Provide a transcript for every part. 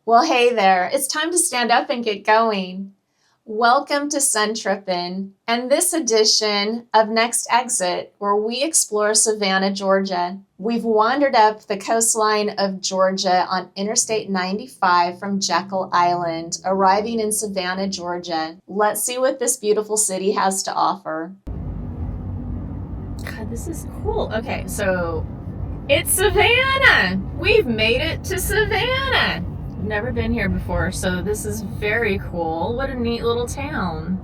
Well, hey there. It's time to stand up and get going. Welcome to Sun Trippin' and this edition of Next Exit, where we explore Savannah, Georgia. We've wandered up the coastline of Georgia on Interstate 95 from Jekyll Island, arriving in Savannah, Georgia. Let's see what this beautiful city has to offer. God, this is cool. Okay, so it's Savannah. We've made it to Savannah. Never been here before, so this is very cool. What a neat little town.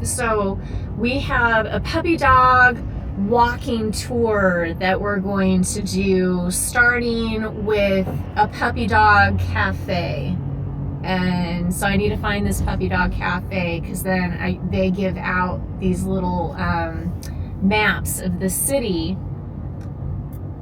So we have a puppy dog walking tour that we're going to do, starting with a puppy dog cafe. And so I need to find this puppy dog cafe because then they give out these little maps of the city.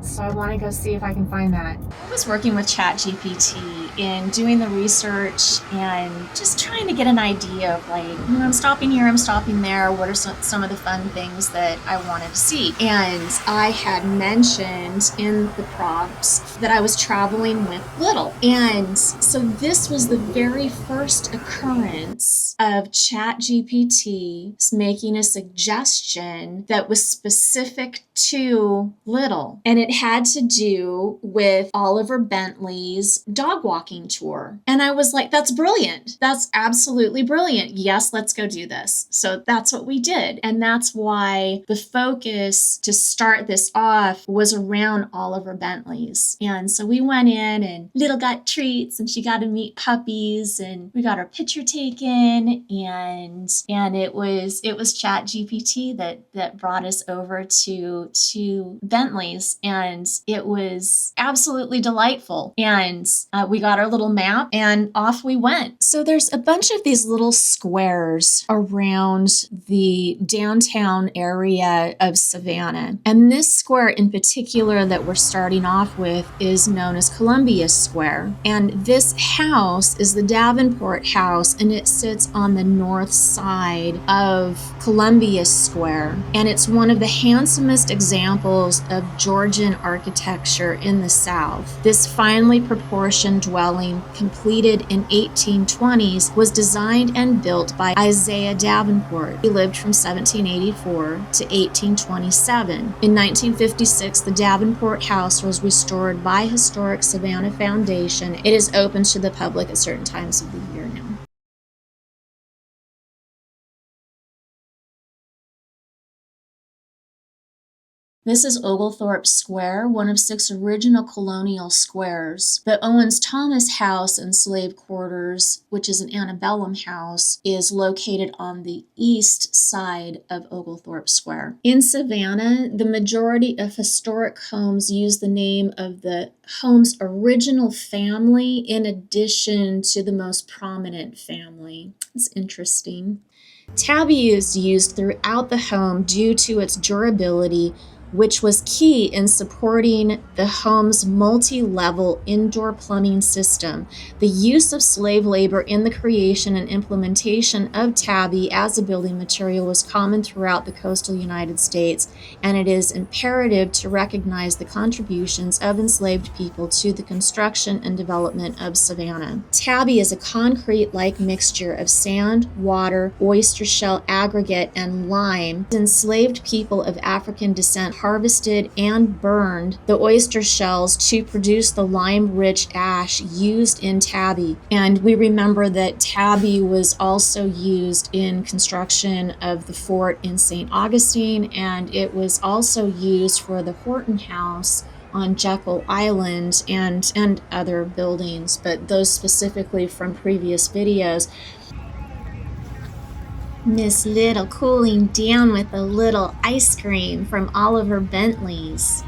So I want to go see if I can find that. I was working with ChatGPT in doing the research and just trying to get an idea of I'm stopping here, I'm stopping there. What are some of the fun things that I wanted to see? And I had mentioned in the prompts that I was traveling with Little. And so this was the very first occurrence of ChatGPT making a suggestion that was specific to Little. And it had to do with Oliver Bentley's dog walking tour. And I was like, that's brilliant. That's absolutely brilliant. Yes, let's go do this. So that's what we did. And that's why the focus to start this off was around Oliver Bentley's. And so we went in and Little got treats and she got to meet puppies and we got our picture taken and it was ChatGPT that brought us over to Bentley's. And it was absolutely delightful. And we got our little map and off we went. So there's a bunch of these little squares around the downtown area of Savannah. And this square in particular that we're starting off with is known as Columbia Square. And this house is the Davenport House, and it sits on the north side of Columbia Square. And it's one of the handsomest examples of Georgian architecture in the South. This finely proportioned dwelling, completed in 1820s, was designed and built by Isaiah Davenport. He lived from 1784 to 1827. In 1956, the Davenport House was restored by Historic Savannah Foundation. It is open to the public at certain times of the year now. This is Oglethorpe Square, one of 6 original colonial squares. The Owens-Thomas House and Slave Quarters, which is an antebellum house, is located on the east side of Oglethorpe Square. In Savannah, the majority of historic homes use the name of the home's original family in addition to the most prominent family. It's interesting. Tabby is used throughout the home due to its durability, which was key in supporting the home's multi-level indoor plumbing system. The use of slave labor in the creation and implementation of tabby as a building material was common throughout the coastal United States, and it is imperative to recognize the contributions of enslaved people to the construction and development of Savannah. Tabby is a concrete-like mixture of sand, water, oyster shell aggregate, and lime. Enslaved people of African descent harvested and burned the oyster shells to produce the lime-rich ash used in tabby. And we remember that tabby was also used in construction of the fort in St. Augustine, and it was also used for the Horton House on Jekyll Island and other buildings, but those specifically from previous videos. Miss Little cooling down with a little ice cream from Oliver Bentley's.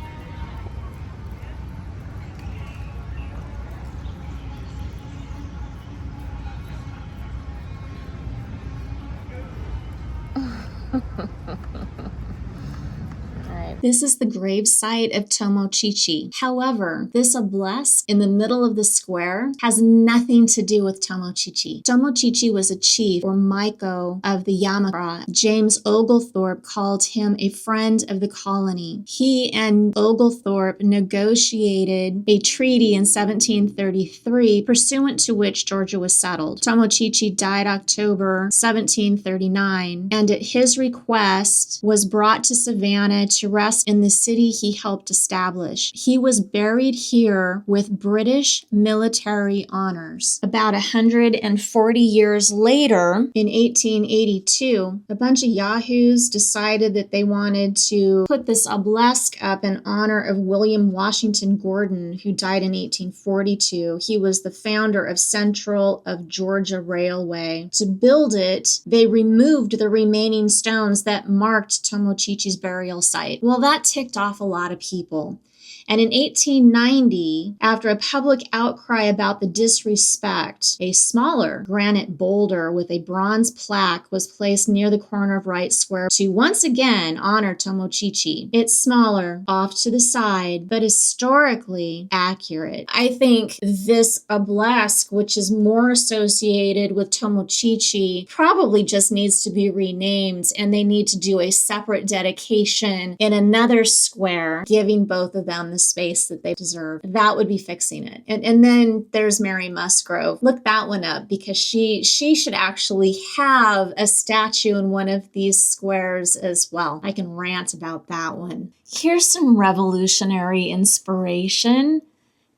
This is the gravesite of Tomochichi. However, this obelisk in the middle of the square has nothing to do with Tomochichi. Tomochichi was a chief or Maiko of the Yamakura. James Oglethorpe called him a friend of the colony. He and Oglethorpe negotiated a treaty in 1733, pursuant to which Georgia was settled. Tomochichi died October 1739, and at his request was brought to Savannah to rest in the city he helped establish. He was buried here with British military honors. About 140 years later, in 1882, a bunch of yahoos decided that they wanted to put this obelisk up in honor of William Washington Gordon, who died in 1842. He was the founder of Central of Georgia Railway. To build it, they removed the remaining stones that marked Tomochichi's burial site. Well, that ticked off a lot of people. And in 1890, after a public outcry about the disrespect, a smaller granite boulder with a bronze plaque was placed near the corner of Wright Square to once again honor Tomochichi. It's smaller, off to the side, but historically accurate. I think this obelisk, which is more associated with Tomochichi, probably just needs to be renamed, and they need to do a separate dedication in another square, giving both of them the space that they deserve. That would be fixing it. And then there's Mary Musgrove. Look that one up, because she should actually have a statue in one of these squares as well. I can rant about that one. Here's some revolutionary inspiration.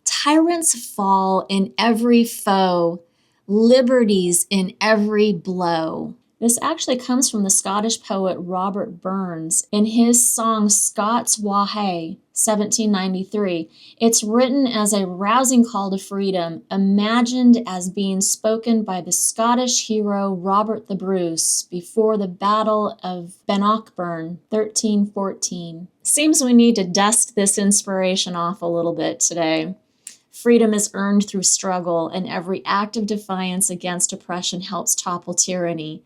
Tyrants fall in every foe, liberties in every blow. This actually comes from the Scottish poet Robert Burns in his song Scots Wha Hae, 1793. It's written as a rousing call to freedom, imagined as being spoken by the Scottish hero Robert the Bruce before the Battle of Bannockburn, 1314. Seems we need to dust this inspiration off a little bit today. Freedom is earned through struggle, and every act of defiance against oppression helps topple tyranny.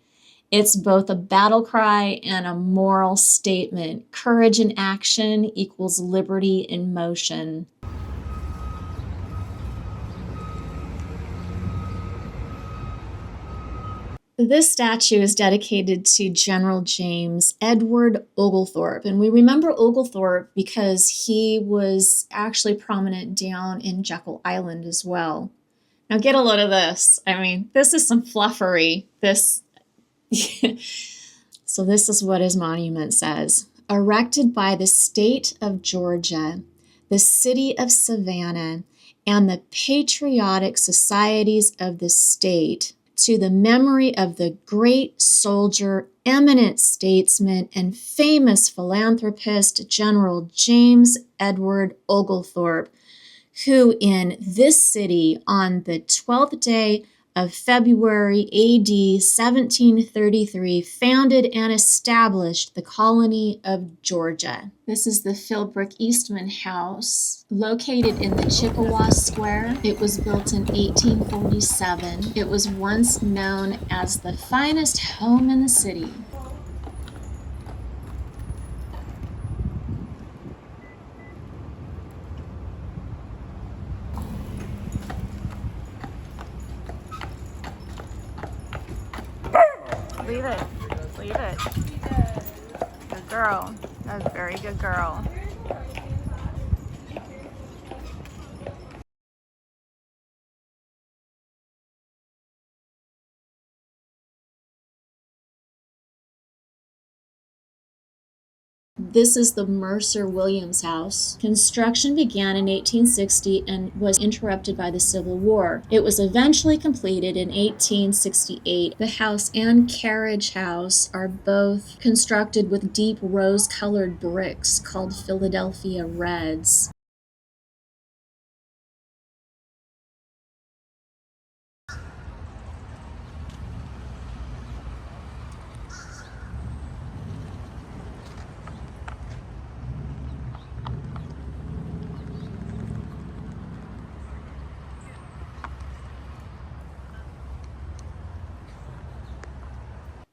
It's both a battle cry and a moral statement. Courage in action equals liberty in motion. This statue is dedicated to General James Edward Oglethorpe. And we remember Oglethorpe because he was actually prominent down in Jekyll Island as well. Now get a load of this. I mean, this is some fluffery. So this is what his monument says. Erected by the state of Georgia, the city of Savannah, and the patriotic societies of the state, to the memory of the great soldier, eminent statesman, and famous philanthropist, General James Edward Oglethorpe, who in this city on the 12th day of February A.D. 1733 founded and established the colony of Georgia. This is the Philbrick Eastman House, located in the Chippewa Square. It was built in 1847. It was once known as the finest home in the city. Leave it. Leave it. Good girl. That's a very good girl. This is the Mercer Williams House. Construction began in 1860 and was interrupted by the Civil War. It was eventually completed in 1868. The house and carriage house are both constructed with deep rose-colored bricks called Philadelphia Reds.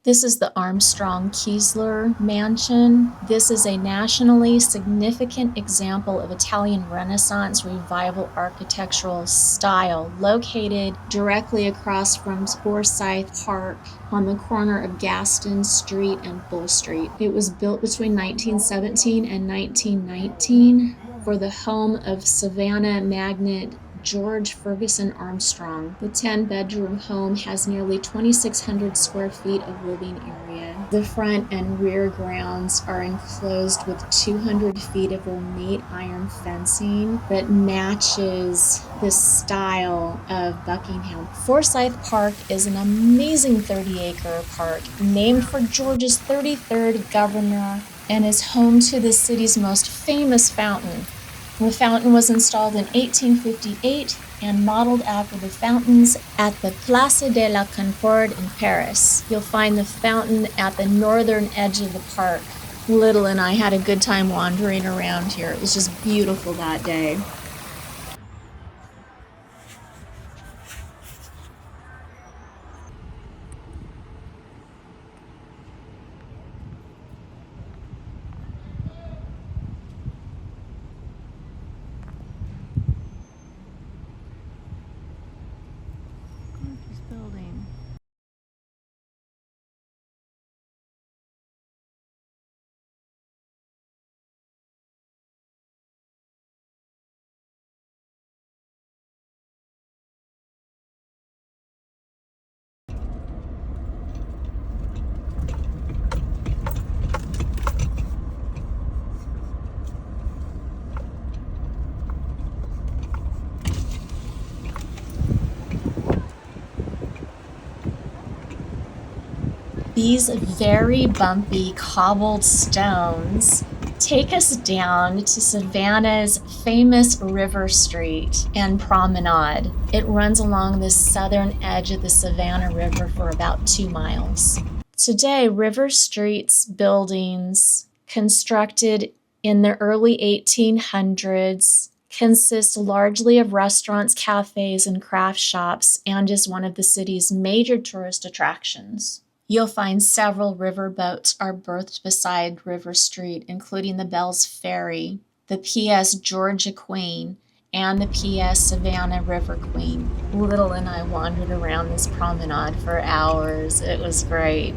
This is the Armstrong-Kiesler Mansion. This is a nationally significant example of Italian Renaissance Revival architectural style, located directly across from Forsyth Park on the corner of Gaston Street and Bull Street. It was built between 1917 and 1919 for the home of Savannah magnate George Ferguson Armstrong. The 10-bedroom home has nearly 2,600 square feet of living area. The front and rear grounds are enclosed with 200 feet of ornate iron fencing that matches the style of Buckingham. Forsyth Park is an amazing 30-acre park named for George's 33rd governor and is home to the city's most famous fountain. The fountain was installed in 1858 and modeled after the fountains at the Place de la Concorde in Paris. You'll find the fountain at the northern edge of the park. Little and I had a good time wandering around here. It was just beautiful that day. Building. These very bumpy cobbled stones take us down to Savannah's famous River Street and Promenade. It runs along the southern edge of the Savannah River for about 2 miles. Today, River Street's buildings, constructed in the early 1800s, consist largely of restaurants, cafes, and craft shops, and is one of the city's major tourist attractions. You'll find several river boats are berthed beside River Street, including the Bell's Ferry, the PS Georgia Queen, and the PS Savannah River Queen. Little and I wandered around this promenade for hours. It was great.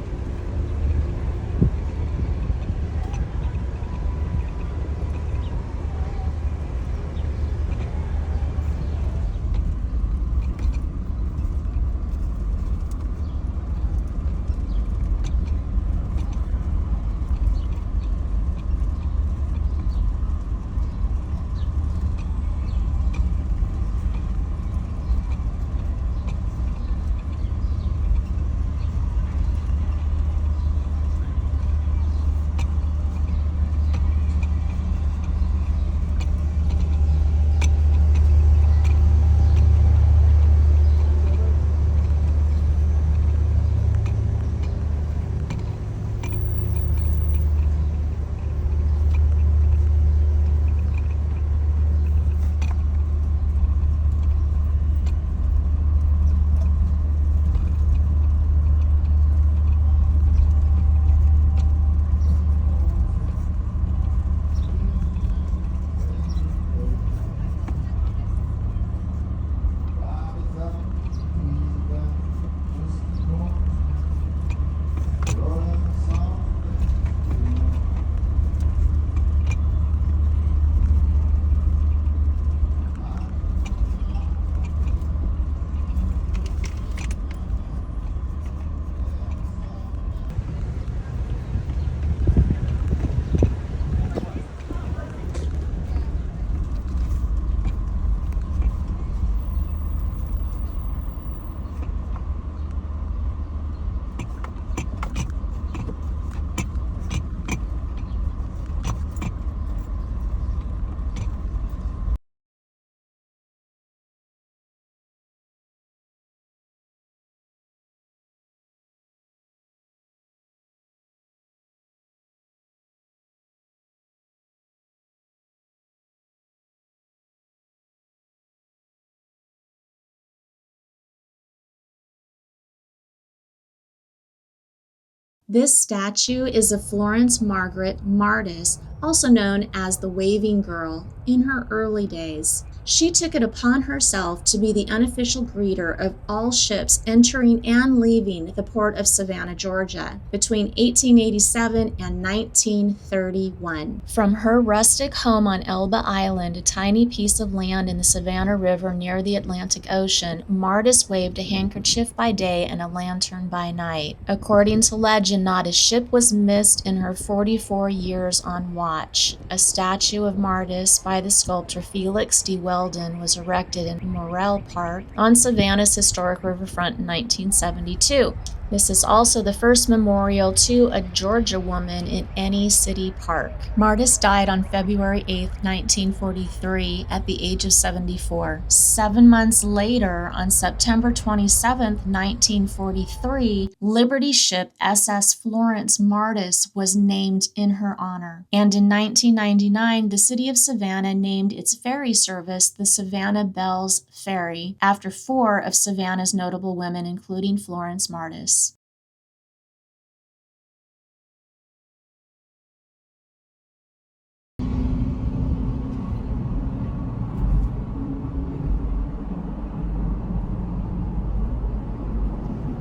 This statue is of Florence Margaret Martis, also known as the Waving Girl, in her early days. She took it upon herself to be the unofficial greeter of all ships entering and leaving the port of Savannah, Georgia, between 1887 and 1931. From her rustic home on Elba Island, a tiny piece of land in the Savannah River near the Atlantic Ocean, Martis waved a handkerchief by day and a lantern by night. According to legend, not a ship was missed in her 44 years on watch. A statue of Martis by the sculptor Felix D. Weldon was erected in Morrell Park on Savannah's historic riverfront in 1972. This is also the first memorial to a Georgia woman in any city park. Martis died on February 8, 1943, at the age of 74. 7 months later, on September 27, 1943, Liberty ship SS Florence Martis was named in her honor. And in 1999, the city of Savannah named its ferry service the Savannah Bells Ferry, after 4 of Savannah's notable women, including Florence Martis.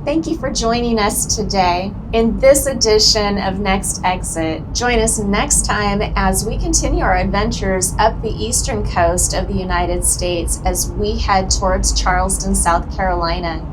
Thank you for joining us today in this edition of Next Exit. Join us next time as we continue our adventures up the eastern coast of the United States as we head towards Charleston, South Carolina.